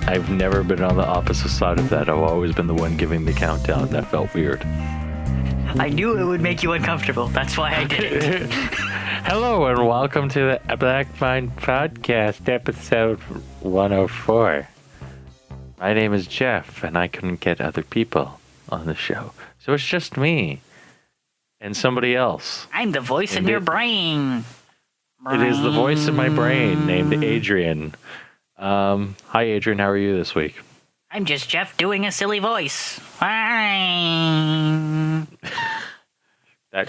I've never been on the opposite side of that. I've always been the one giving the countdown. That felt weird. I knew it would make you uncomfortable. That's why I did it. Hello and welcome to the Black Mind Podcast, episode 104. My name is Jeff, and I couldn't get other people on the show. So it's just me and somebody else. I'm the voice in your brain. It is the voice in my brain named Adrian. Hi Adrian, how are you this week? I'm just Jeff doing a silly voice. That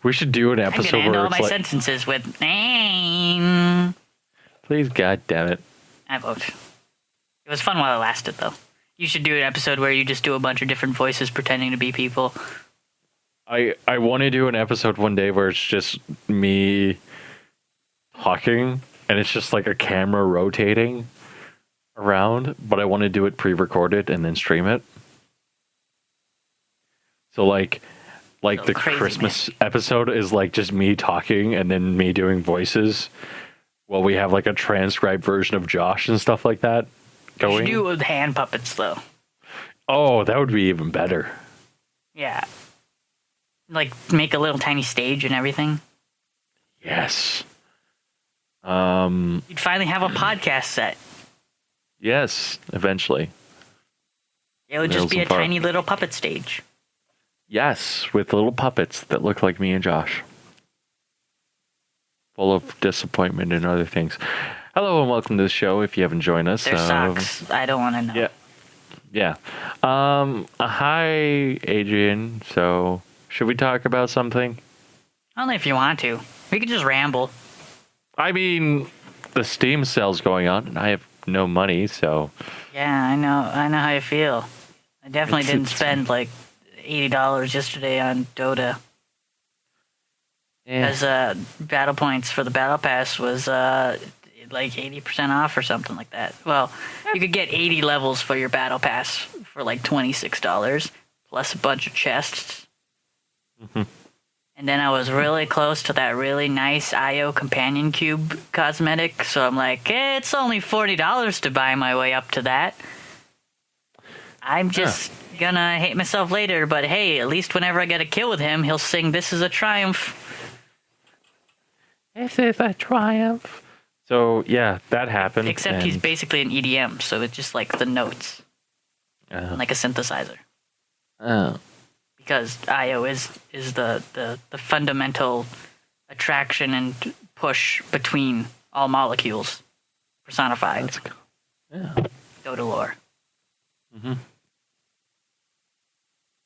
we should do an episode I'm gonna end where all it's my like, sentences with please, God damn it. I vote. It was fun while it lasted, though. You should do an episode where you just do a bunch of different voices pretending to be people. I want to do an episode one day where it's just me talking and it's just like a camera rotating around, but I want to do it pre-recorded and then stream it. So like the Christmas episode is like just me talking and then me doing voices while we have like a transcribed version of Josh and stuff like that going. You should do it with hand puppets, though. Oh, that would be even better. Yeah. Like, make a little tiny stage and everything. Yes. You'd finally have a podcast set. Yes, eventually. It would just be a tiny little puppet stage. Yes, with little puppets that look like me and Josh. Full of disappointment and other things. Hello and welcome to the show if you haven't joined us. Their socks. I don't want to know. Yeah. Hi, Adrian. So, should we talk about something? Only if you want to. We could just ramble. I mean, the Steam sale's going on, and I have no money, so... Yeah, I know how you feel. I definitely didn't spend, like, $80 yesterday on Dota. Because battle points for the Battle Pass was, like, 80% off or something like that. Well, you could get 80 levels for your Battle Pass for, like, $26, plus a bunch of chests. Mm-hmm. And then I was really close to that really nice IO Companion Cube cosmetic, so I'm like, it's only $40 to buy my way up to that. I'm just gonna hate myself later, but hey, at least whenever I get a kill with him, he'll sing "This is a triumph." This is a triumph. So, yeah, that happened. Except he's basically an EDM, so it's just like the notes. Like a synthesizer. Oh. Because IO is the fundamental attraction and push between all molecules personified. Yeah. Dota lore. Mm-hmm.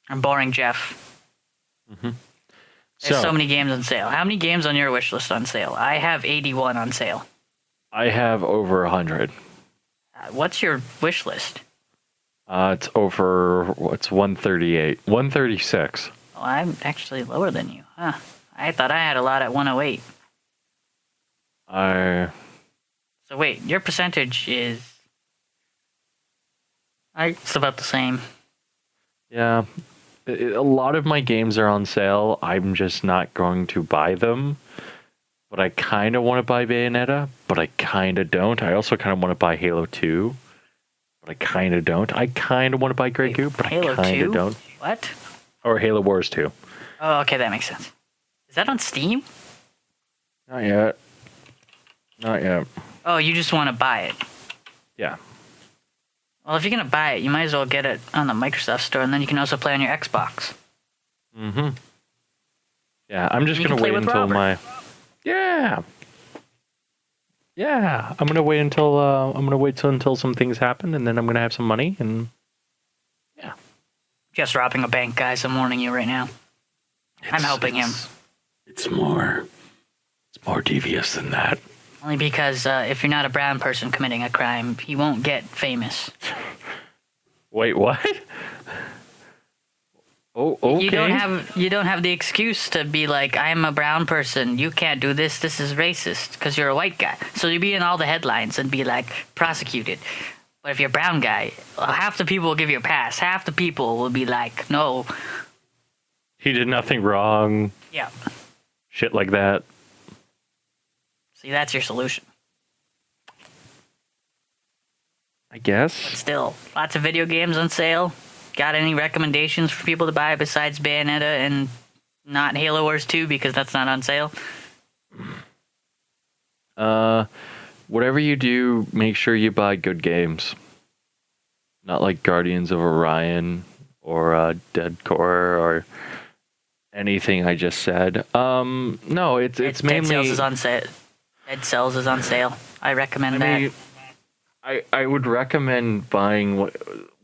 I'm boring, Jeff. Mm-hmm. There's so many games on sale. How many games on your wish list on sale? I have 81 on sale. I have over 100. What's your wish list? It's over, 138. 136. Oh, I'm actually lower than you. Huh. I thought I had a lot at 108. So wait, your percentage is... It's about the same. Yeah. A lot of my games are on sale. I'm just not going to buy them. But I kind of want to buy Bayonetta, but I kind of don't. I also kind of want to buy Halo 2. But I kind of don't. I kind of want to buy Grey Goop, but I kind of don't. What? Or Halo Wars 2. Oh, okay, that makes sense. Is that on Steam? Not yet. Not yet. Oh, you just want to buy it? Yeah. Well, if you're going to buy it, you might as well get it on the Microsoft Store, and then you can also play on your Xbox. Mm-hmm. Yeah, I'm just going to wait until my... Yeah. Yeah, I'm gonna wait until some things happen, and then I'm gonna have some money, and yeah. Just robbing a bank, guys. I'm warning you right now. I'm helping him. It's more devious than that. Only because if you're not a brown person committing a crime, he won't get famous. Wait, what? Oh, okay. You don't have the excuse to be like, I'm a brown person, you can't do this, this is racist, because you're a white guy. So you'd be in all the headlines and be like prosecuted. But if you're a brown guy, half the people will give you a pass. Half the people will be like, no. He did nothing wrong. Yeah. Shit like that. See, that's your solution. I guess. But still, lots of video games on sale. Got any recommendations for people to buy besides Bayonetta and not Halo Wars 2 because that's not on sale? Whatever you do, make sure you buy good games. Not like Guardians of Orion or Dead Core or anything I just said. No, it's mainly Dead Cells is on sale. Dead Cells is on sale. I recommend that. I would recommend buying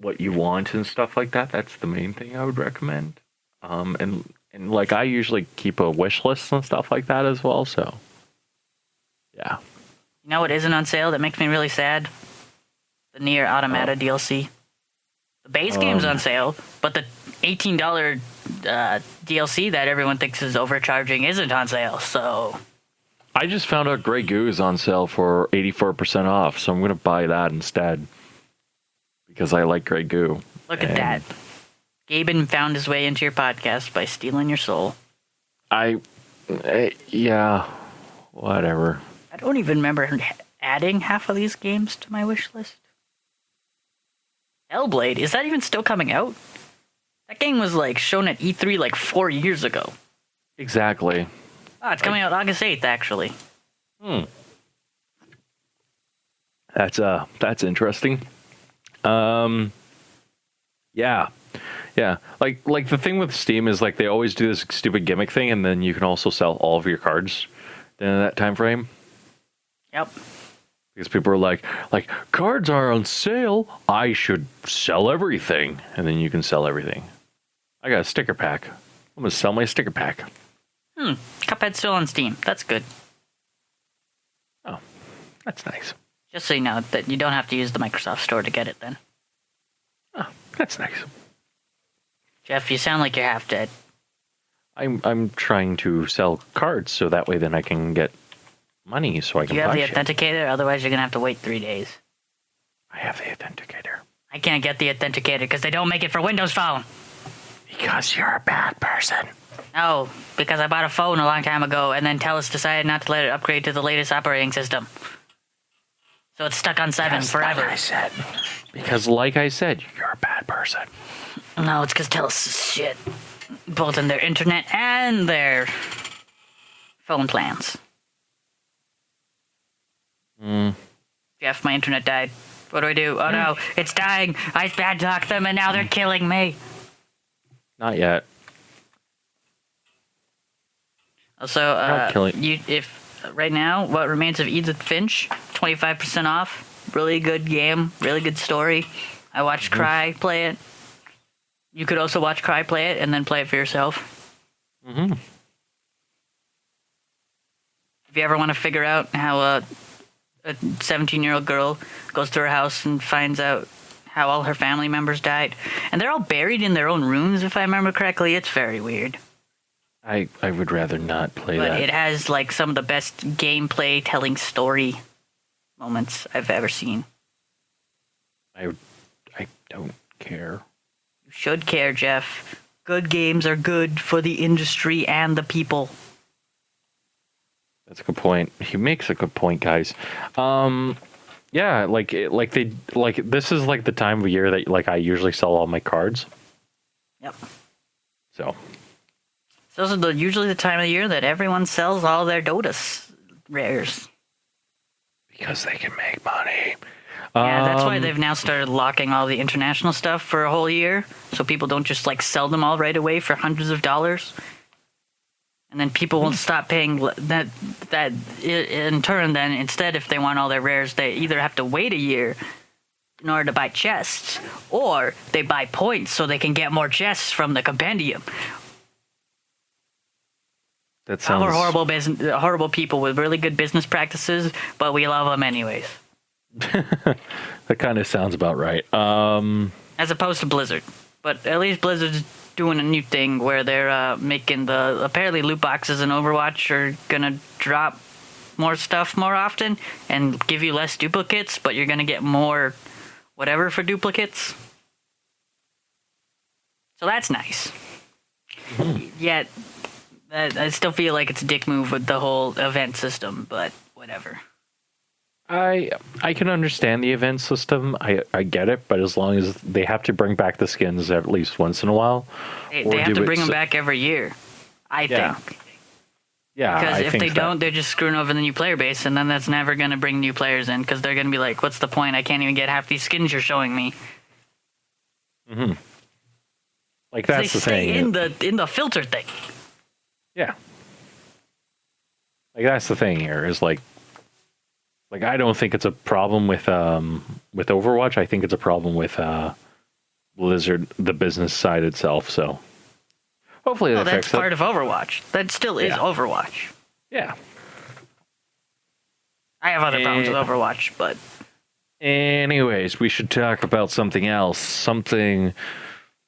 what you want and stuff like that. That's the main thing I would recommend. And like I usually keep a wish list and stuff like that as well. So yeah. You know what isn't on sale that makes me really sad? The Nier Automata DLC. The base game's on sale, but the $18 DLC that everyone thinks is overcharging isn't on sale. So I just found out Grey Goo is on sale for 84% off, so I'm going to buy that instead because I like Grey Goo. Look at that. Gaben found his way into your podcast by stealing your soul. Yeah, whatever. I don't even remember adding half of these games to my wish list. Hellblade, is that even still coming out? That game was like shown at E3 like 4 years ago. Exactly. Oh, it's coming out August 8th, actually. That's interesting. Yeah. Like the thing with Steam is like they always do this stupid gimmick thing, and then you can also sell all of your cards in that time frame. Yep. Because people are like cards are on sale. I should sell everything, and then you can sell everything. I got a sticker pack. I'm gonna sell my sticker pack. Cuphead's still on Steam. That's good. Oh, that's nice. Just so you know that you don't have to use the Microsoft Store to get it then. Oh, that's nice. Jeff, you sound like you're half dead. I'm trying to sell cards so that way then I can get money so I can Do you have buy the shit. authenticator? Otherwise, you're going to have to wait 3 days. I have the authenticator. I can't get the authenticator because they don't make it for Windows Phone. Because you're a bad person. No, because I bought a phone a long time ago and then TELUS decided not to let it upgrade to the latest operating system. So it's stuck on 7 forever. Because like I said, you're a bad person. No, it's because TELUS is shit. Both in their internet and their phone plans. Jeff, my internet died. What do I do? Oh no, it's dying. I bad talked them and now they're killing me. Not yet. Also, Not killing. if right now, What Remains of Edith Finch, 25% off. Really good game, really good story. I watched Cry play it. You could also watch Cry play it and then play it for yourself. Mm-hmm. If you ever want to figure out how a 17-year-old girl goes to her house and finds out how all her family members died, and they're all buried in their own rooms, if I remember correctly, it's very weird. I would rather not play But that. it has like some of the best gameplay telling story moments I've ever seen. I don't care. You should care, Jeff. Good games are good for the industry and the people. That's a good point. He makes a good point, guys. Yeah, this is like the time of year that like I usually sell all my cards. Yep. So Those are usually the time of the year that everyone sells all their Dota rares. because they can make money. Yeah, that's why they've now started locking all the international stuff for a whole year, so people don't just like sell them all right away for hundreds of dollars. And then people won't stop paying that in turn. Then instead, if they want all their rares, they either have to wait a year in order to buy chests, or they buy points so they can get more chests from the compendium. That sounds We're horrible people with really good business practices, but we love them anyways. That kind of sounds about right. As opposed to Blizzard. But at least Blizzard's doing a new thing where they're making apparently loot boxes in Overwatch are gonna drop more stuff more often and give you less duplicates, but you're gonna get more whatever for duplicates. So that's nice. Yet, I still feel like it's a dick move with the whole event system, but whatever. I can understand the event system. I get it, but as long as they have to bring back the skins at least once in a while, They have to bring them back every year, I think. Yeah, because I if think they don't, they're just screwing over the new player base, and then that's never going to bring new players in, because they're going to be like, what's the point? I can't even get half these skins you're showing me. Mm-hmm. Like, that's the thing. In the filter thing. Yeah. Like, that's the thing here, is like I don't think it's a problem with Overwatch. I think it's a problem with Blizzard, the business side itself. So hopefully they fix it. That's part of Overwatch. That still is Overwatch. Yeah. I have other problems with Overwatch, but anyways, we should talk about something else. Something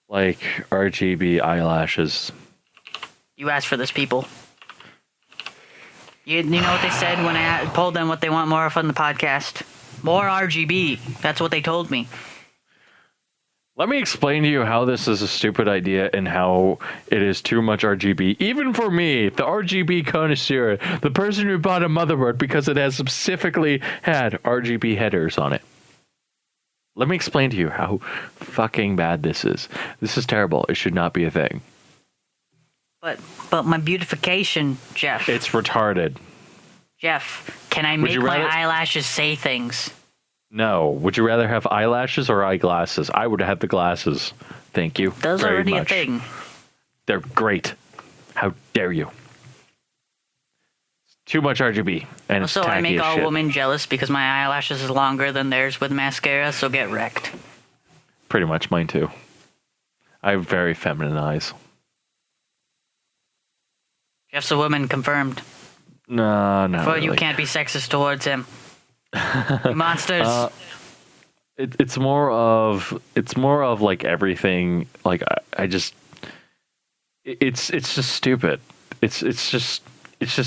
like RGB eyelashes. You asked for this, people. You know what they said when I told them what they want more of on the podcast? More RGB. That's what they told me. Let me explain to you how this is a stupid idea and how it is too much RGB. Even for me, the RGB connoisseur, the person who bought a motherboard because it has specifically had RGB headers on it. Let me explain to you how fucking bad this is. This is terrible. It should not be a thing. But my beautification, Jeff. It's retarded. Jeff, can I make my eyelashes say things? No. Would you rather have eyelashes or eyeglasses? I would have the glasses. Thank you. Those are already a thing. They're great. How dare you? Too much RGB. And also, I make all women jealous because my eyelashes is longer than theirs with mascara, so get wrecked. Pretty much mine too. I have very feminine eyes. Jeff's a woman, confirmed. No, no. But you can't be sexist towards him. You monsters. It's more of like everything. Like I just, it's just stupid. It's just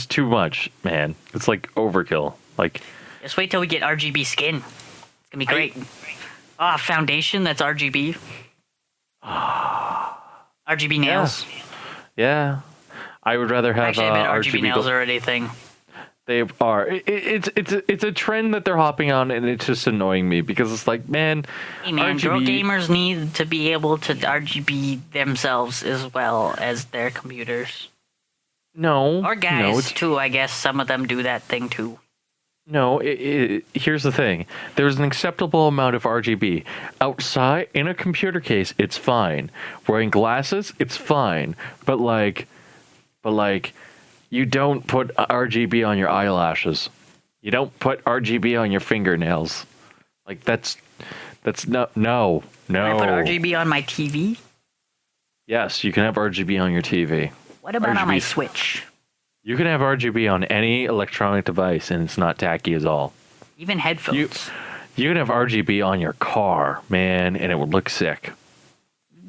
too much, man. It's like overkill. Like, just wait till we get RGB skin. It's gonna be great. Foundation that's RGB. RGB nails. Yeah. I would rather have actually. I bet RGB nails are already a thing. They are. It's a trend that they're hopping on, and it's just annoying me because it's like, man, hey man, girl gamers need to be able to RGB themselves as well as their computers. No, or guys too. I guess some of them do that thing too. No, here's the thing. There's an acceptable amount of RGB. Outside, in a computer case, it's fine. Wearing glasses, it's fine. But you don't put RGB on your eyelashes. You don't put RGB on your fingernails. Like, that's no. Can I put RGB on my TV? Yes, you can have RGB on your TV. What about on my Switch? You can have RGB on any electronic device, and it's not tacky at all. Even headphones. You can have RGB on your car, man, and it would look sick.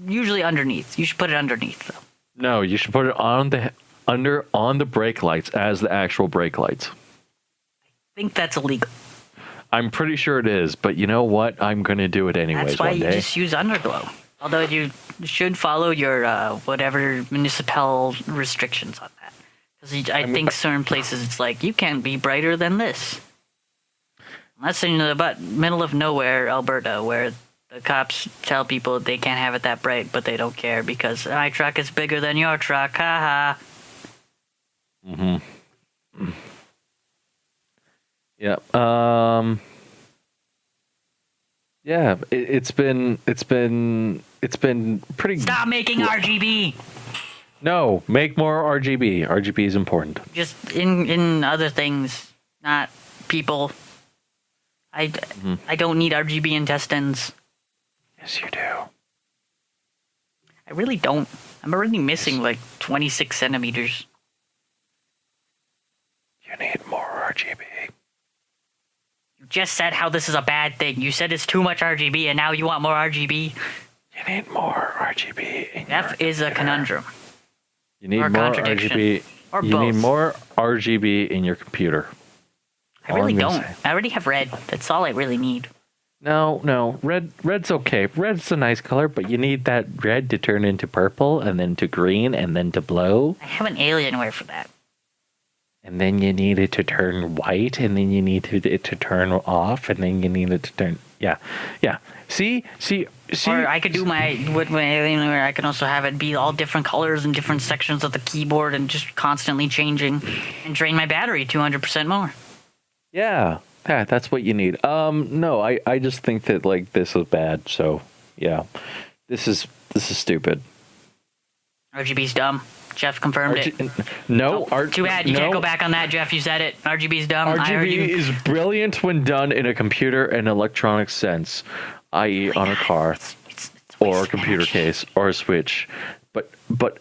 Usually underneath. You should put it underneath, though. No, you should put it on the brake lights as the actual brake lights. I think that's illegal. I'm pretty sure it is, but you know what? I'm going to do it anyways. That's why one you day. Just use underglow. Although you should follow your whatever municipal restrictions on that. Because I think certain places it's like, you can't be brighter than this. Unless in the middle of nowhere, Alberta, where the cops tell people they can't have it that bright, but they don't care because my truck is bigger than your truck. Haha. Mm-hmm. Yeah. Yeah. It's been pretty. Stop making RGB. No, make more RGB. RGB is important. Just in other things, not people. I don't need RGB intestines. Yes, you do. I really don't. I'm already missing like 26 centimeters. just said how this is a bad thing. You said it's too much RGB, and now you want more RGB. You need more RGB. That is a conundrum. You need or more contradiction. RGB. Or you both. need more RGB in your computer. I really don't. I already have red. That's all I really need. No. Red's okay. Red's a nice color, but you need that red to turn into purple, and then to green, and then to blue. I have an Alienware for that. And then you need it to turn white, and then you need it to turn off, and then you need it to turn... Yeah. See? Or I could do with my Alienware, I can also have it be all different colors and different sections of the keyboard and just constantly changing and drain my battery 200% more. Yeah, that's what you need. No, I just think that, like, this is bad, so, yeah. This is stupid. RGB's dumb. Jeff confirmed it. No, too bad. You can't go back on that, Jeff. You said it. RGB's dumb. RGB is brilliant when done in a computer and electronic sense, i.e. on a car or a computer case or a Switch. But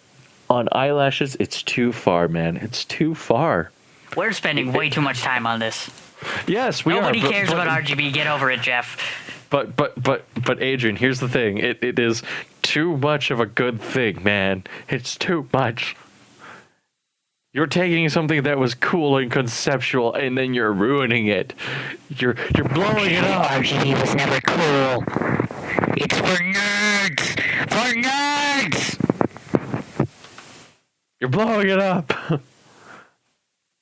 on eyelashes, it's too far, man. It's too far. We're spending way too much time on this. Yes, we Nobody are. cares about RGB. Get over it, Jeff. But Adrian, here's the thing. It is too much of a good thing, man. It's too much. You're taking something that was cool and conceptual, and then you're ruining it. You're blowing it up. RGB was never cool. It's for nerds. For nerds. You're blowing it up.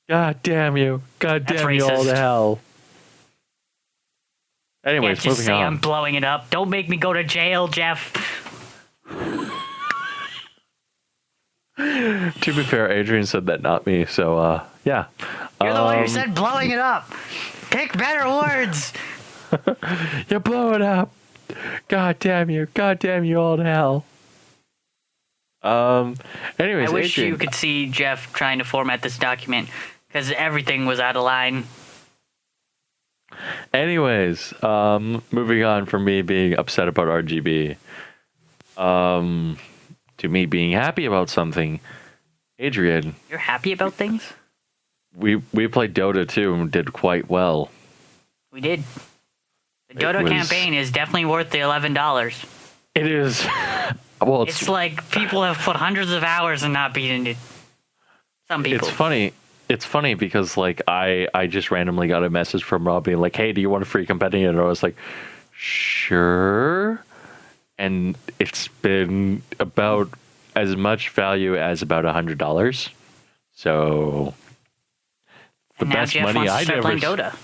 God damn you. God damn you all to hell. Anyways, Can't just moving say on. I'm blowing it up. Don't make me go to jail, Jeff. To be fair, Adrian said that, not me. So, yeah. You're the one who said blowing it up. Pick better words. You blow it up. God damn you. God damn you all to hell. Anyways, I wish Adrian, you could see Jeff trying to format this document because everything was out of line. Anyways, moving on from me being upset about RGB, to me being happy about something. Adrian, You're happy about things? we played Dota 2 and did quite well. We did. The Dota campaign is definitely worth the $11. It is. Well, It's like people have put hundreds of hours and not beaten it. Some people. It's funny. It's funny because, like, I just randomly got a message from Rob being like, hey, do you want a free companion? And I was like, sure. And it's been about as much value as about $100. So the and now best Jeff money wants to I start never. playing Dota.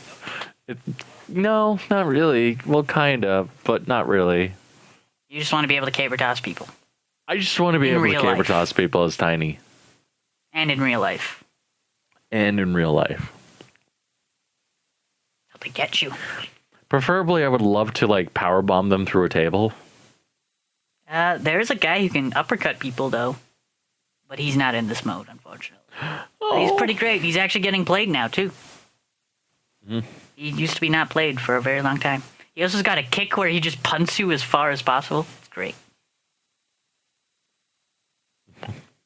No, not really. Well, kind of, but not really. You just want to be able to caber toss people. I just want to be In able to real caber life. toss people as tiny. And in real life. And in real life. How they get you. Preferably, I would love to, like, power bomb them through a table. There's a guy who can uppercut people, though. But he's not in this mode, unfortunately. But he's pretty great. He's actually getting played now, too. Mhm. He used to be not played for a very long time. He also got a kick where he just punts you as far as possible. It's great.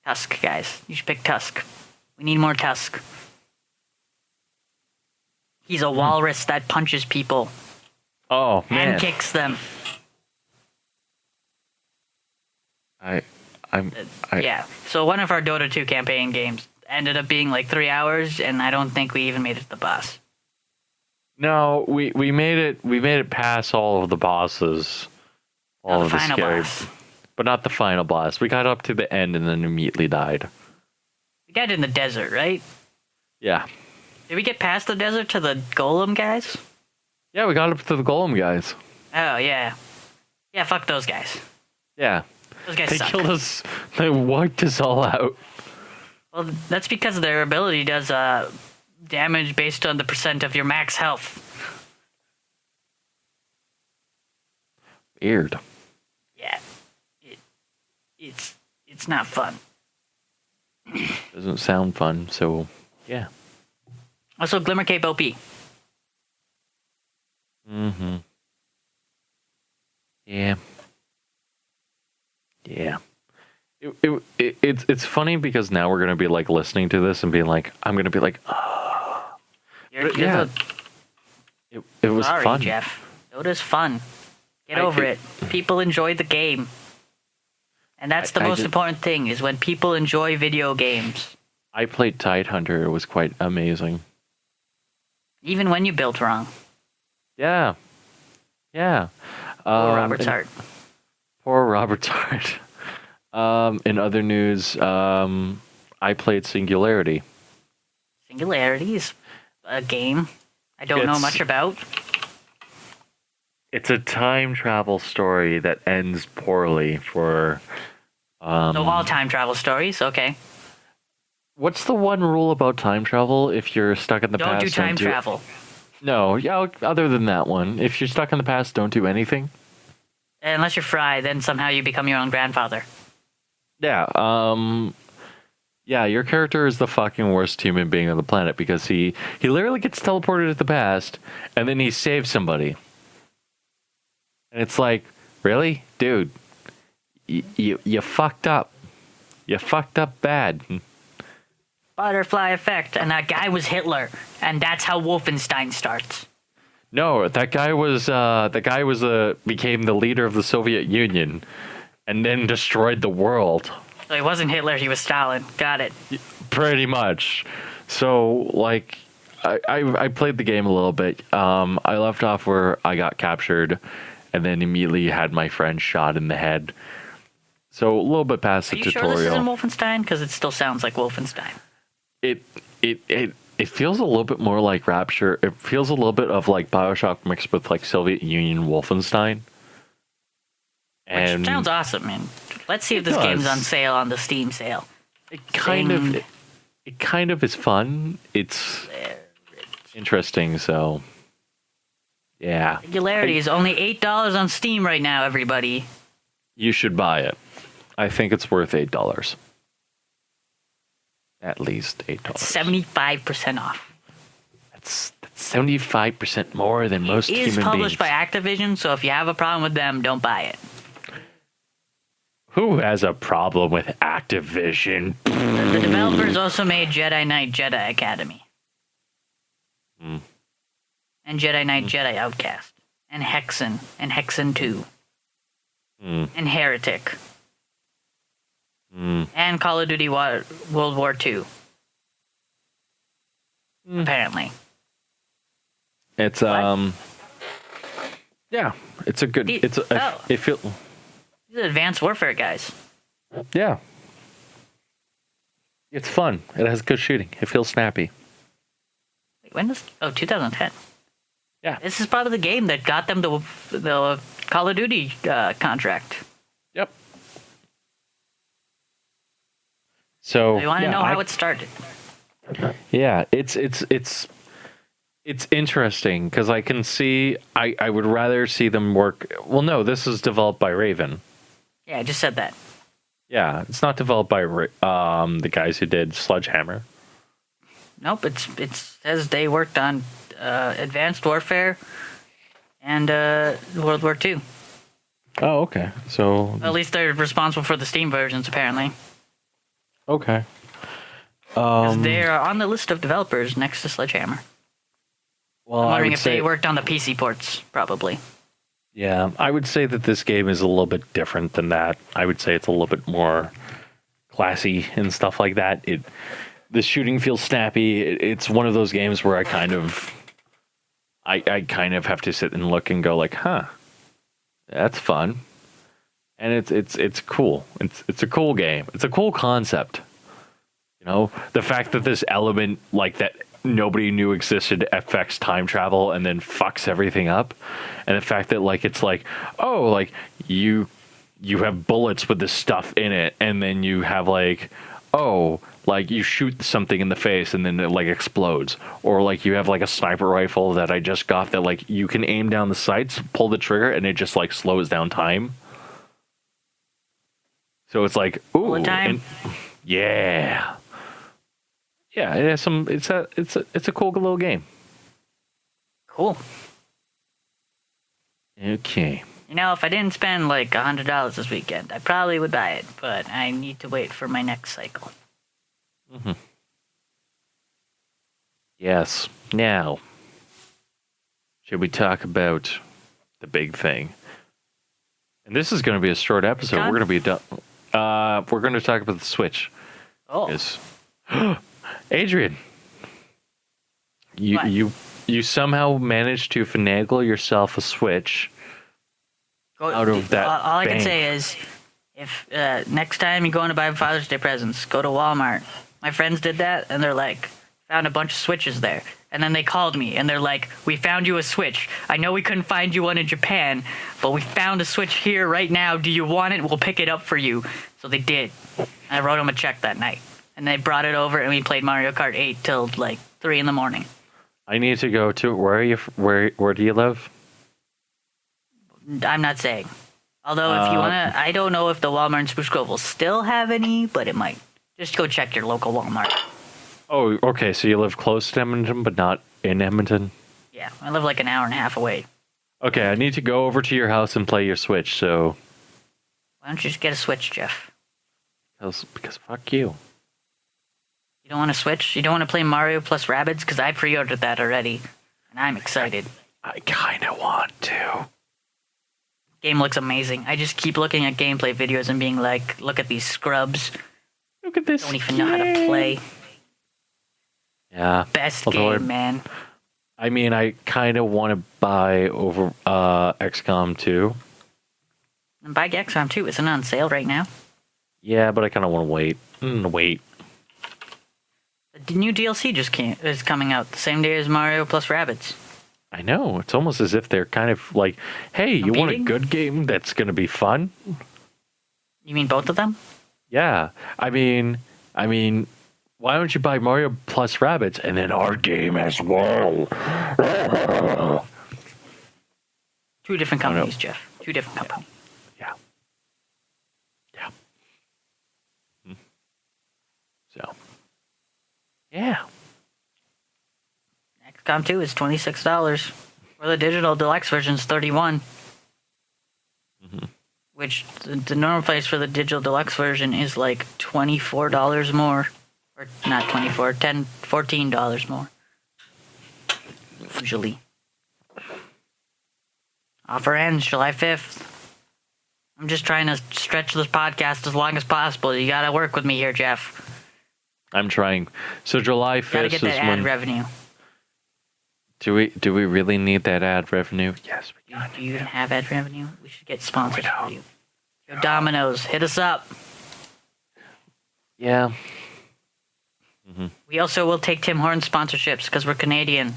Tusk, guys. You should pick Tusk. We need more Tusk. He's a walrus that punches people Oh, man. and kicks them. Yeah. So one of our Dota 2 campaign games ended up being like 3 hours, and I don't think we even made it to the boss. No, we made it past all of the bosses. All the of the final scary, boss. but not the final boss. We got up to the end and then immediately died. We died in the desert, right? Yeah. Did we get past the desert to the golem guys? Yeah, we got up to the golem guys. Oh, yeah. Yeah, fuck those guys. Yeah. Those guys They suck. killed us. They wiped us all out. Well, that's because their ability does damage based on the percent of your max health. Weird. Yeah. It's not fun. Doesn't sound fun, so yeah. Also, Glimmer Cape OP. Mm-hmm. Yeah. Yeah. It's funny because now we're gonna be like listening to this and being like, I'm gonna be like, oh. You're Yeah. It was Sorry, fun. Jeff. Dota's fun. Get I- over I- it. People enjoy the game. And that's the I most just- important thing, is when people enjoy video games. I played Tidehunter. It was quite amazing. Even when you built wrong. Yeah. Yeah. Poor Robert's and- heart. Poor Robert's heart. In other news, I played Singularity. Singularity is a game I don't know It's- much about. It's a time travel story that ends poorly for. So all time travel stories, okay. What's the one rule about time travel? If you're stuck in the Don't past, do time travel. No, yeah. Other than that one, if you're stuck in the past, don't do anything. Unless you're Fry, then somehow you become your own grandfather. Yeah. Yeah. Your character is the fucking worst human being on the planet because he literally gets teleported to the past and then he saves somebody. And it's like, really, dude, you fucked up. You fucked up bad. Butterfly effect, and that guy was Hitler, and that's how Wolfenstein starts. No, that guy became the leader of the Soviet Union, and then destroyed the world. So he wasn't Hitler, he was Stalin. Got it. Pretty much. So like, I played the game a little bit. I left off where I got captured, and then immediately had my friend shot in the head. So a little bit past Are the you sure tutorial. this isn't Wolfenstein? Because it still sounds like Wolfenstein. It feels a little bit more like Rapture. It feels a little bit of like BioShock mixed with like Soviet Union Wolfenstein. And Which sounds awesome, man. Let's see if It this game's does. on sale on the Steam sale. it kind of is fun. It's interesting. So yeah, Singularity is only $8 on Steam right now, everybody. you should buy it. I think it's worth $8. At least $8. 75% off. That's 75% more than most It is human published beings. by Activision, so if you have a problem with them, don't buy it. Who has a problem with Activision? The developers also made Jedi Knight Jedi Academy. Hmm. And Jedi Knight Jedi Outcast. And Hexen 2. Hmm. And Heretic. Hmm. And Call of Duty World War II. Apparently. It's yeah, it's a good. The- It's a, oh. it feel These are Advanced Warfare guys. yeah. It's fun. It has good shooting. It feels snappy. Wait, when does... Oh, 2010. Yeah. This is probably the game that got them the Call of Duty contract. Yep. So You want to know how it started. Yeah, it's interesting because I can see. I would rather see them work. Well, no, this is developed by Raven. Yeah, I just said that. Yeah, it's not developed by the guys who did Sledgehammer. Nope, it says they worked on Advanced Warfare and World War II. Oh, okay. So At least they're responsible for the Steam versions, apparently. okay. 'Cause they are on the list of developers next to Sledgehammer. Well, I'm I wondering would if say they worked on the PC ports, probably. yeah, I would say that this game is a little bit different than that. I would say it's a little bit more classy and stuff like that. The shooting feels snappy. It's one of those games where I kind of have to sit and look and go like, huh, that's fun, and it's cool. It's a cool game. It's a cool concept. You know, the fact that this element like that nobody knew existed affects time travel and then fucks everything up, and the fact that like it's like, oh, like you have bullets with this stuff in it, and then you have like, oh, like you shoot something in the face and then it like explodes, or like you have like a sniper rifle that I just got that like you can aim down the sights, pull the trigger, and it just like slows down time. So it's like, ooh, Bullet time? yeah. Yeah, it has some. It's a cool little game. Cool. Okay. You know, if I didn't spend like $100 this weekend, I probably would buy it, but I need to wait for my next cycle. Mm-hmm. Yes. Now. should we talk about the big thing? And this is going to be a short episode. Con? We're going to be done. We're going to talk about the Switch. Oh, Yes. Adrian, What? you somehow managed to finagle yourself a Switch out of that. All I can bank. say is, if next time you're going to buy Father's Day presents, go to Walmart. My friends did that, and they're like, found a bunch of Switches there. And then they called me, and they're like, we found you a Switch. I know we couldn't find you one in Japan, but we found a Switch here right now. Do you want it? We'll pick it up for you. So they did. I wrote them a check that night. And they brought it over, and we played Mario Kart 8 till like 3 in the morning. I need to go to where are you? Where do you live? I'm not saying. Although, if you want to, I don't know if the Walmart in Spruce Grove will still have any, but it might. Just go check your local Walmart. Oh, okay. So you live close to Edmonton, but not in Edmonton. Yeah, I live like an hour and a half away. Okay, I need to go over to your house and play your Switch. So, Why don't you just get a Switch, Jeff? because fuck you. You don't want to Switch? You don't want to play Mario plus Rabbids? Because I pre-ordered that already, and I'm excited. I kind of want to. Game looks amazing. I just keep looking at gameplay videos and being like, look at these scrubs. Look at this. Don't even know how to play. Yeah. Best Although game, man. I mean, I kind of want to buy over XCOM 2. And buy XCOM 2. Isn't it on sale right now? Yeah, but I kind of want to wait. Wait. The new DLC is coming out the same day as Mario plus Rabbids. I know. It's almost as if they're kind of like, hey, you want a Competing? good game that's going to be fun? You mean both of them? Yeah. I mean, why don't you buy Mario plus Rabbids and then our game as well? Two different I don't know. companies, Jeff. Two different companies. Yeah. Yeah. So. Yeah. XCOM 2 is $26. Or the digital deluxe version is $31. Mhm. Which the normal price for the digital deluxe version is like $24 more. Or not 24, $14 more. Usually. Offer ends July 5th. I'm just trying to stretch this podcast as long as possible. You gotta work with me here, Jeff. I'm trying. So July 5th Gotta get is that ad when revenue. do we really need that ad revenue? Yes, we Do you even have ad revenue? We should get sponsors don't. for you. Yo, Domino's, hit us up. Yeah. We also will take Tim Hortons sponsorships because we're Canadian.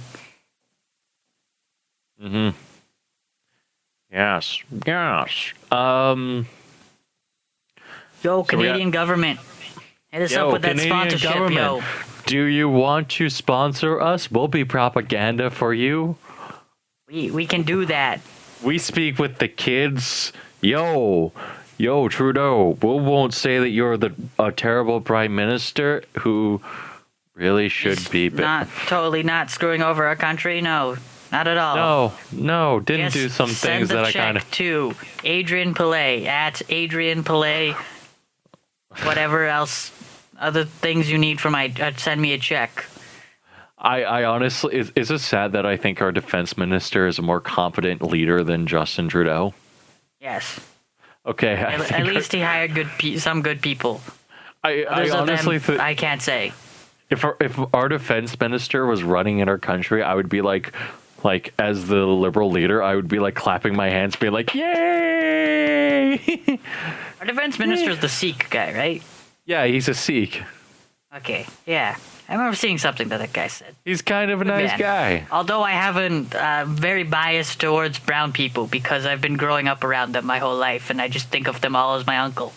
Mm-hmm. Yes. Yes. Yo, we Canadian government, hit us up with that Canadian sponsorship, government. yo. Do you want to sponsor us? We'll be propaganda for you. We can do that. We speak with the kids. Yo, Trudeau. We won't say that you're a terrible prime minister who really should be. Not totally not screwing over our country. No, not at all. No, didn't Just do some things send that the I kind check of. to Adrian Pillay at Adrian Pillay. Whatever else, other things you need from send me a check. I honestly, is it sad that I think our defense minister is a more competent leader than Justin Trudeau? Yes. Okay, At least he hired some good people. I Others of honestly them, think I can't say. if our defense minister was running in our country, I would be like as the liberal leader, I would be like clapping my hands, being like, "Yay!" Our defense minister is the Sikh guy, right? Yeah, he's a Sikh. Okay, yeah. I remember seeing something that guy said. He's kind of a nice man. guy. Although I haven't very biased towards brown people because I've been growing up around them my whole life, and I just think of them all as my uncle.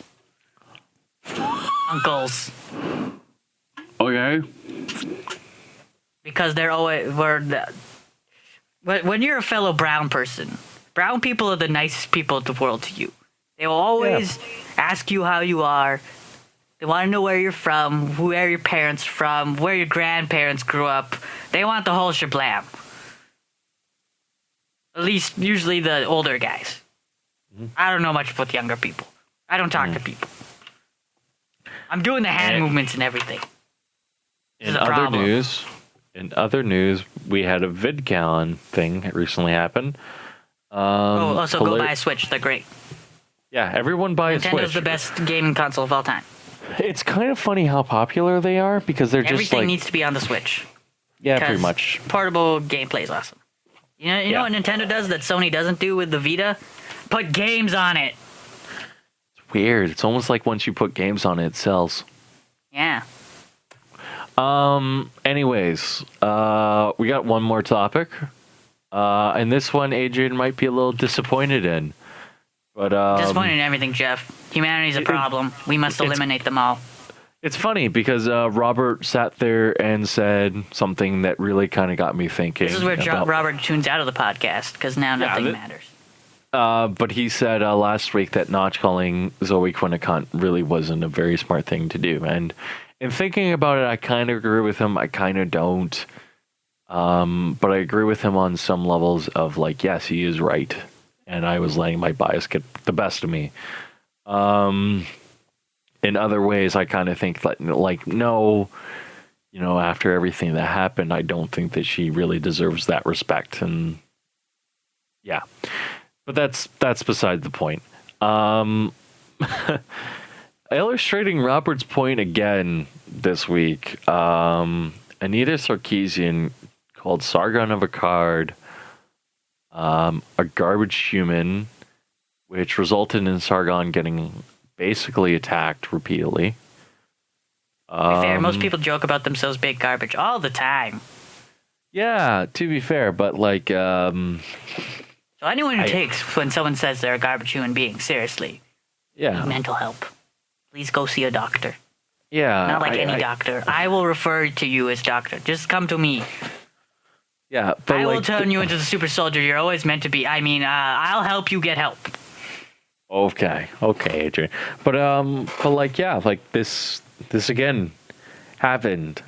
Uncles. Okay. Because they're always when you're a fellow brown person, brown people are the nicest people in the world to you. They will always ask you how you are. They want to know where you're from, where your parents are from, where your grandparents grew up. They want the whole shablam. At least, usually the older guys. I don't know much about younger people. I don't talk to people. I'm doing the hand movements and everything. This In is a other problem. news, In other news, we had a VidCon thing that recently happened. Also go buy a Switch. They're great. Yeah, everyone buy a Nintendo's Switch. the best gaming console of all time. It's kind of funny how popular they are because they're just Everything like needs to be on the Switch. yeah, pretty 'Cause much. Portable gameplay is awesome. You know what Nintendo does that Sony doesn't do with the Vita? Put games on it. It's weird. It's almost like once you put games on it, it sells. Yeah. Anyways, we got one more topic. And this one Adrian might be a little disappointed in. But Disappointed in everything, Jeff. Humanity's a problem. We must eliminate them all. it's funny because Robert sat there and said something that really kind of got me thinking. This is where Robert tunes out of the podcast because now nothing matters. But he said last week that not calling Zoe Quinnicott really wasn't a very smart thing to do. And in thinking about it, I kind of agree with him. I kind of don't. But I agree with him on some levels of like, yes, he is right. And I was letting my bias get the best of me. In other ways, I kind of think that, like, no, after everything that happened, I don't think that she really deserves that respect. And yeah, but that's beside the point. Illustrating Robert's point again this week, Anita Sarkeesian called Sargon of Akkad a garbage human, which resulted in Sargon getting basically attacked repeatedly. To be fair, most people joke about themselves being garbage all the time. Yeah, to be fair, but like... So anyone who takes when someone says they're a garbage human being seriously, yeah, need mental help. Please go see a doctor. Yeah. Not like any doctor. I will refer to you as doctor. Just come to me. Yeah, but I will turn you into the super soldier you're always meant to be. I mean, I'll help you get help. Okay, Adrian. But like, yeah, like this again happened.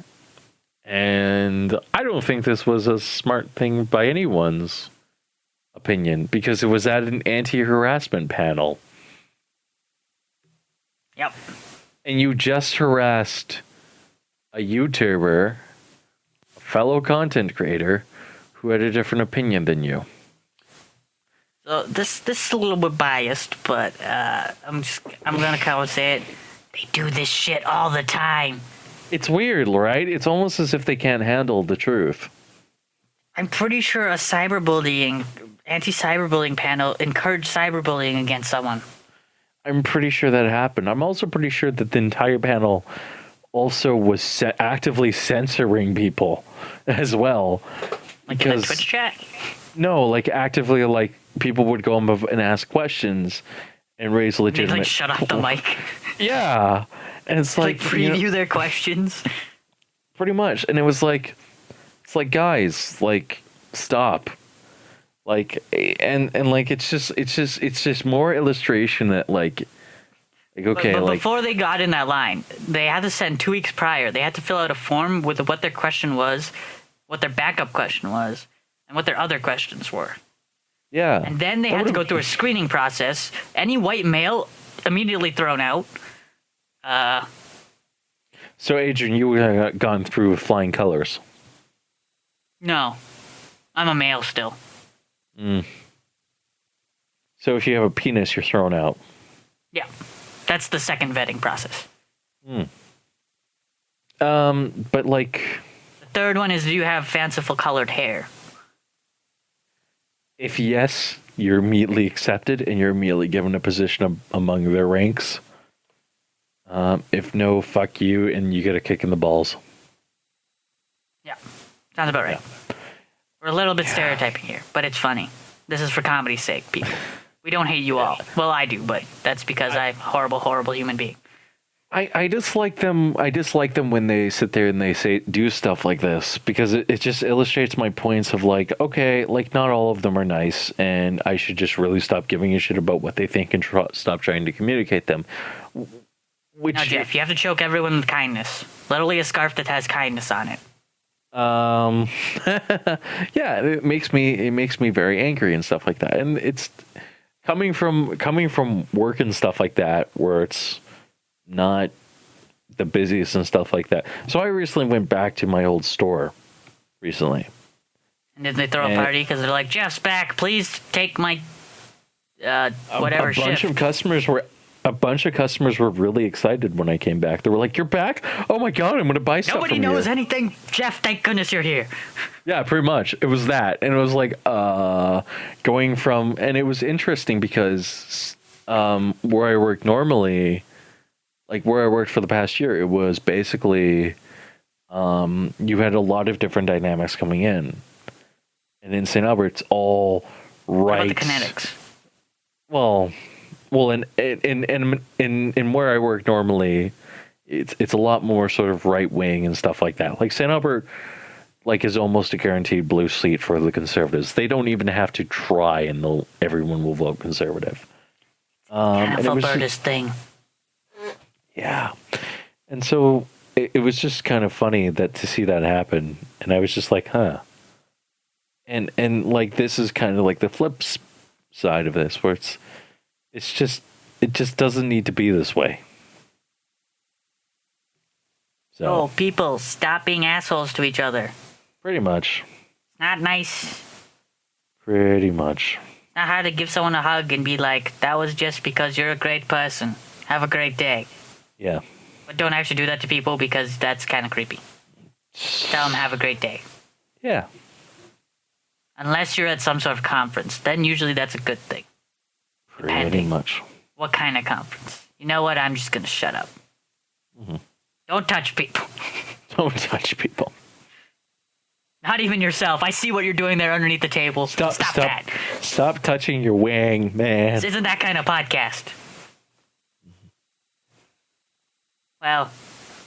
And I don't think this was a smart thing by anyone's opinion because it was at an anti-harassment panel. Yep. And you just harassed a YouTuber, a fellow content creator, who had a different opinion than you. So this is a little bit biased, but I'm gonna kind of say it. They do this shit all the time. It's weird, right? It's almost as if they can't handle the truth. I'm pretty sure a anti-cyberbullying panel encouraged cyberbullying against someone. I'm pretty sure that happened. I'm also pretty sure that the entire panel also was actively censoring people as well. Like in the Twitch chat? No, like actively, like people would go up and ask questions and raise legitimate... They'd like shut off the mic. Yeah. And it's like preview their questions. Pretty much. And it's like, guys, like, stop. Like, and like, it's just more illustration that like okay, but like before they got in that line, they had to send 2 weeks prior. They had to fill out a form with what their question was, what their backup question was, and what their other questions were. Yeah. And then they had to go through a screening process. Any white male immediately thrown out. So Adrian, you have gone through with flying colors. No. I'm a male still. So if you have a penis, you're thrown out. Yeah. That's the second vetting process. But like... The third one is, do you have fanciful colored hair? If yes, you're immediately accepted and you're immediately given a position among their ranks. If no, fuck you, and you get a kick in the balls. Yeah. Sounds about right. Yeah. We're a little bit stereotyping here, but it's funny. This is for comedy's sake, people. We don't hate you all. Well, I do, but that's because I'm a horrible, horrible human being. I dislike them. I dislike them when they sit there and they do stuff like this because it just illustrates my points of like, okay, like not all of them are nice, and I should just really stop giving a shit about what they think and stop trying to communicate them. Now, Jeff, you have to choke everyone with kindness. Literally a scarf that has kindness on it. Yeah, it makes me very angry and stuff like that, and it's coming from work and stuff like that where it's not the busiest and stuff like that. So I recently went back to my old store recently. And did they throw a party because they're like, Jeff's back, please take my whatever a bunch shift. A bunch of customers were really excited when I came back. They were like, "You're back? Oh my god, I'm going to buy stuff Nobody from knows you." anything. Jeff, thank goodness you're here. Yeah, pretty much. It was that. And it was like going from, and it was interesting because where I work normally, like where I worked for the past year, it was basically you had a lot of different dynamics coming in. And in St. Albert's, all right. What about the kinetics? Well, in where I work normally, it's a lot more sort of right wing and stuff like that. Like St. Albert, like is almost a guaranteed blue seat for the Conservatives. They don't even have to try, and everyone will vote Conservative. Half Alberta's thing. Yeah, and so it was just kind of funny that to see that happen, and I was just like, huh. And like this is kind of like the flip side of this, where it just doesn't need to be this way. So Oh, people, stop being assholes to each other. pretty much, Not nice. pretty much. Not hard to give someone a hug and be like, that was just because you're a great person. Have a great day. Yeah. But don't actually do that to people because that's kind of creepy. Tell them have a great day. Yeah. Unless you're at some sort of conference, then usually that's a good thing. Pretty Depending. much. What kind of conference? You know what? I'm just going to shut up. Mm-hmm. Don't touch people. Don't touch people. Not even yourself. I see what you're doing there underneath the table. Stop that. Stop touching your wang, man. This isn't that kind of podcast. Well,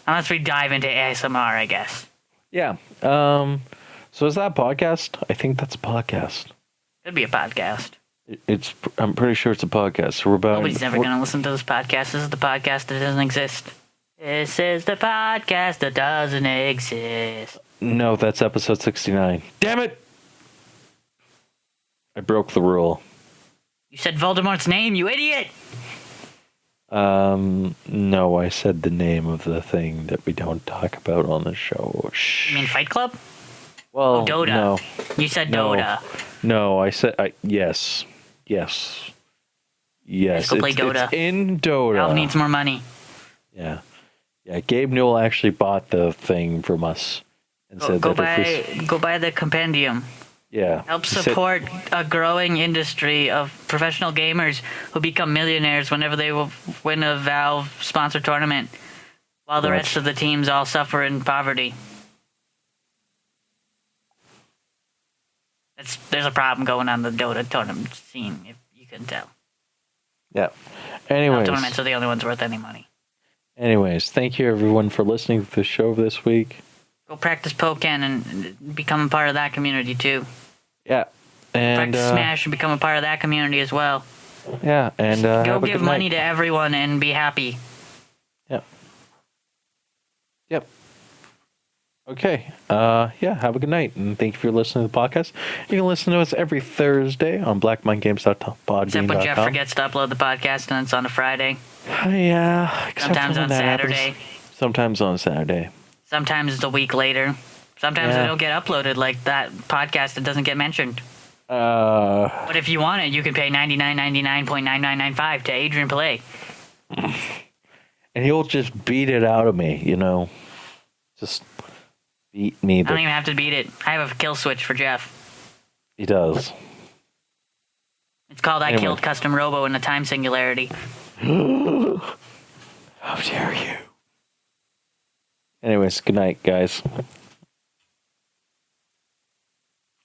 unless we dive into ASMR, I guess. Yeah. So is that a podcast? I think that's a podcast. Could be a podcast. I'm pretty sure it's a podcast. So we're about. Nobody's ever going to listen to this podcast. This is the podcast that doesn't exist. This is the podcast that doesn't exist. No, that's episode 69. Damn it! I broke the rule. You said Voldemort's name, you idiot! No, I said the name of the thing that we don't talk about on the show. Shh. You mean Fight Club? Well, Dota. No. You said No. Dota. No, I said yes. Yes. Yes. Let's go play Dota. It's in Dota. Valve needs more money. Yeah. Yeah, Gabe Newell actually bought the thing from us and said Go that if we, go buy the compendium. yeah. Help He said- support a growing industry of professional gamers who become millionaires whenever they will win a Valve sponsored tournament, while the rest of the teams all suffer in poverty. There's a problem going on in the Dota tournament scene, if you can tell. Yeah. Anyways. Tournaments are the only ones worth any money. Anyways, thank you everyone for listening to the show this week. Go practice Pokken and become a part of that community too. Yeah. And Practice Smash and become a part of that community as well. yeah, and Go have a give good money night. to everyone and be happy. Yep. Yep. Okay. Yeah, have a good night, and thank you for listening to the podcast. You can listen to us every Thursday on blackmindgames.podbean.com. Except when Jeff forgets to upload the podcast and it's on a Friday. Yeah. except Sometimes when on that Saturday. happens. Sometimes on Saturday. Sometimes it's a week later. Sometimes Yeah. they don't get uploaded like that podcast that doesn't get mentioned. Uh, But if you want it, you can pay $99.99.9995 to Adrian Pillay. and he'll just beat it out of me, you know. Just beat me. I don't even have to beat it. I have a kill switch for Jeff. He does. It's called I Anyway. Killed Custom Robo in a Time Singularity. How dare you? Anyways, good night, guys.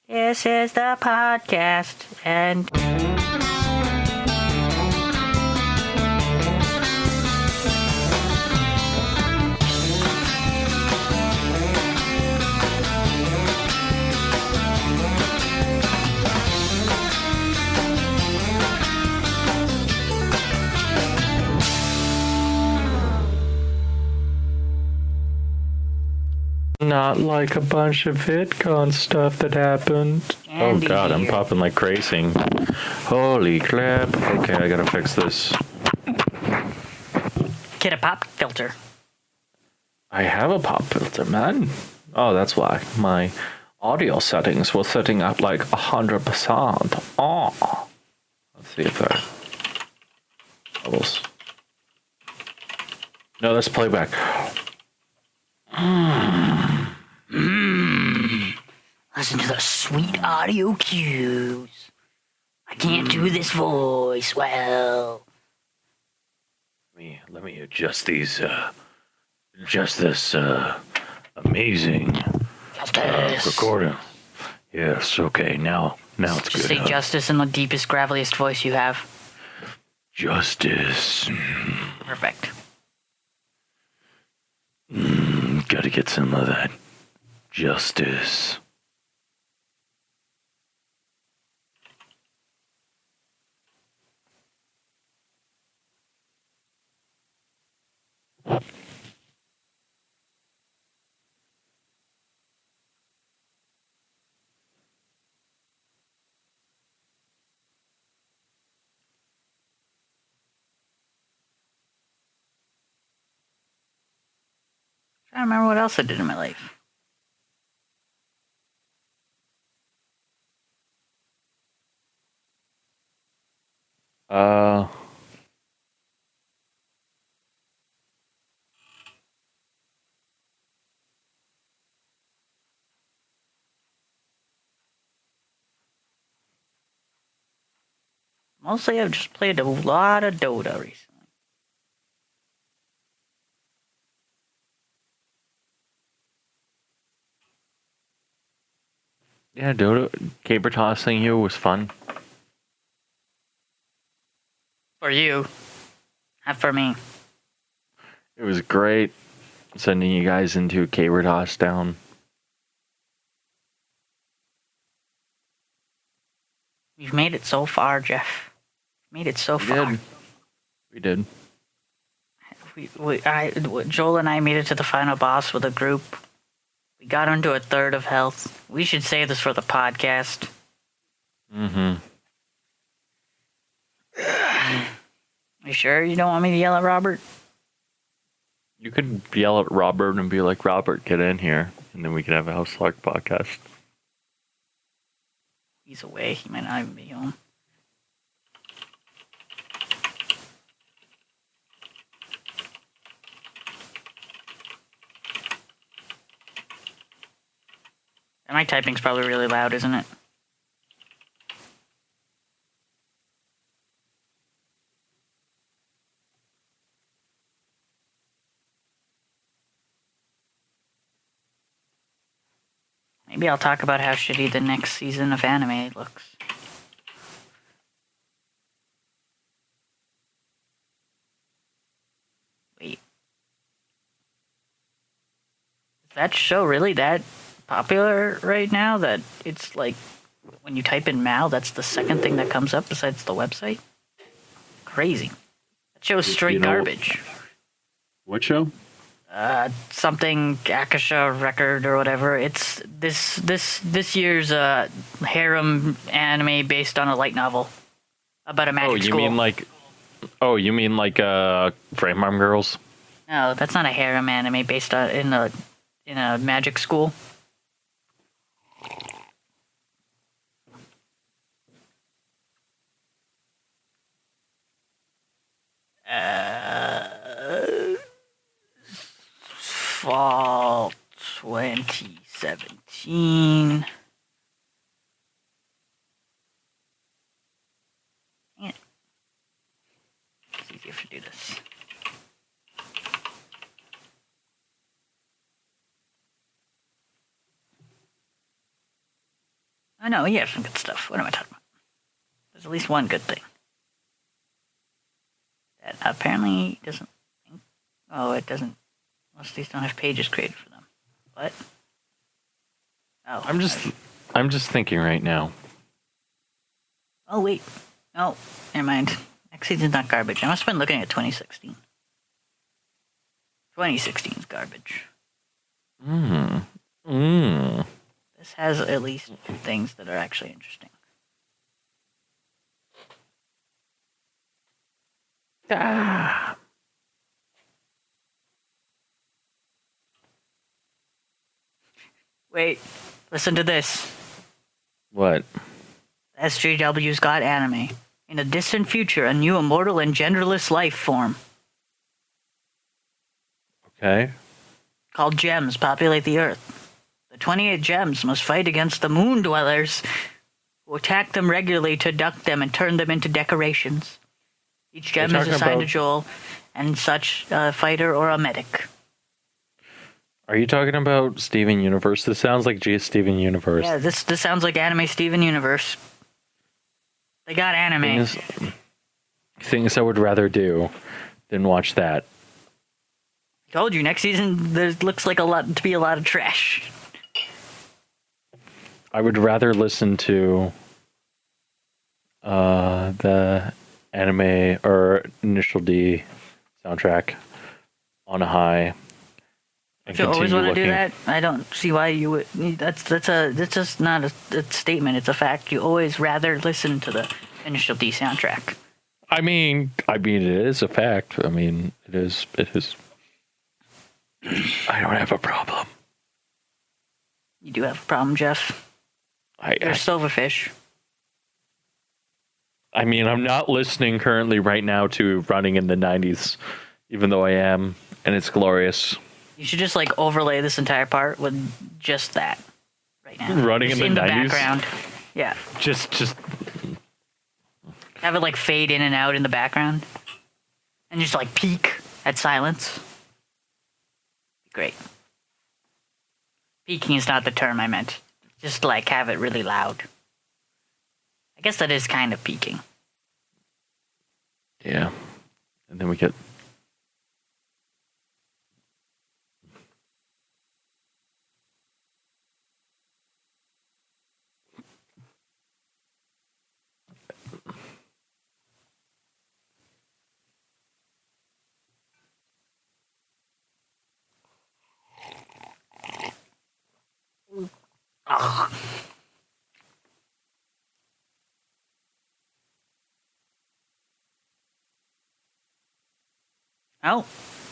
This is the podcast, and Not like a bunch of VidCon stuff that happened. Andy Oh god, I'm here. popping like crazy. Holy crap. Okay, I gotta fix this. get a pop filter. I have a pop filter, man. Oh, that's why. My Audio settings. We're setting up like 100%. Oh. Let's see if that bubbles. No, that's playback. Listen to the sweet audio cues. I can't do this voice well. Let me adjust these. Adjust this amazing Justice. recording. Yes. Okay. Now it's Just good. say justice in the deepest, graveliest voice you have. Justice. Perfect. Gotta get some of that justice. Trying to remember what else I did in my life. Uh. Mostly I've just played a lot of Dota recently. Yeah, Dota. Caber tossing you was fun. For you. Not for me. It was great sending you guys into caber toss down. We've made it so far, Jeff. Made it so far. We did. Joel and I made it to the final boss with a group. We got into a third of health. We should save this for the podcast. Mm-hmm. You sure you don't want me to yell at Robert? You could yell at Robert and be like, Robert, get in here. And then we could have a House Lock podcast. He's away. He might not even be home. And my typing's probably really loud, isn't it? Maybe I'll talk about how shitty the next season of anime looks. Wait. Is that show really that popular right now that it's like when you type in Mal, that's the second thing that comes up besides the website? Crazy. That show's straight garbage. What show? Something Akasha record or whatever. It's this year's harem anime based on a light novel about a magic school. You mean like Frame Arm Girls? No, that's not a harem anime based on in a magic school. Fall 2017. Dang it. It's easier to do this. I know, he has some good stuff. What am I talking about? There's at least one good thing. That apparently doesn't... Oh, it doesn't... Most of these don't have pages created for them. What? Oh. I'm just thinking right now. Oh, wait. No, never mind. Next season's not garbage. I must have been looking at 2016. 2016's garbage. This has at least two things that are actually interesting. Ah. Wait, Listen to this. What? SJW's got anime. In a distant future, a new immortal and genderless life form Okay. called gems populate the Earth. The 28 gems must fight against the moon dwellers who attack them regularly to abduct them and turn them into decorations. Each gem You're is talking assigned about- a Joel and such a fighter or a medic. Are you talking about Steven Universe? This sounds like Steven Universe. Yeah, this sounds like Anime Steven Universe. They got anime. Things I would rather do than watch that. Told you, next season there looks like a lot of trash. I would rather listen to the anime or Initial D soundtrack on a high. And You always continue want to do looking. that? I don't see why you would. That's just not a statement. It's a fact. You always rather listen to the Initial D soundtrack. I mean, it is a fact. I mean, it is. I don't have a problem. You do have a problem, Jeff. You're a silverfish. I mean, I'm not listening currently right now to Running in the 90s, even though I am, and it's glorious. You should just like overlay this entire part with just that right now. Running Just in the 90s? background. Yeah. Just Have it like fade in and out in the background. And just like peak at silence. Great. Peaking is not the term I meant. Just like have it really loud. I guess that is kind of peaking. yeah. And then we get Ugh. Oh,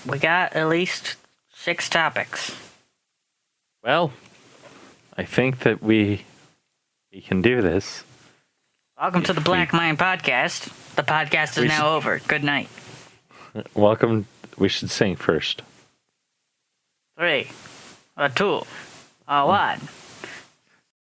we got at least 6 topics. well, I think that we can do this. Welcome to the Black Mind Podcast. The podcast is We now over. Good night. Welcome. We should sing first. 3, 2, 1.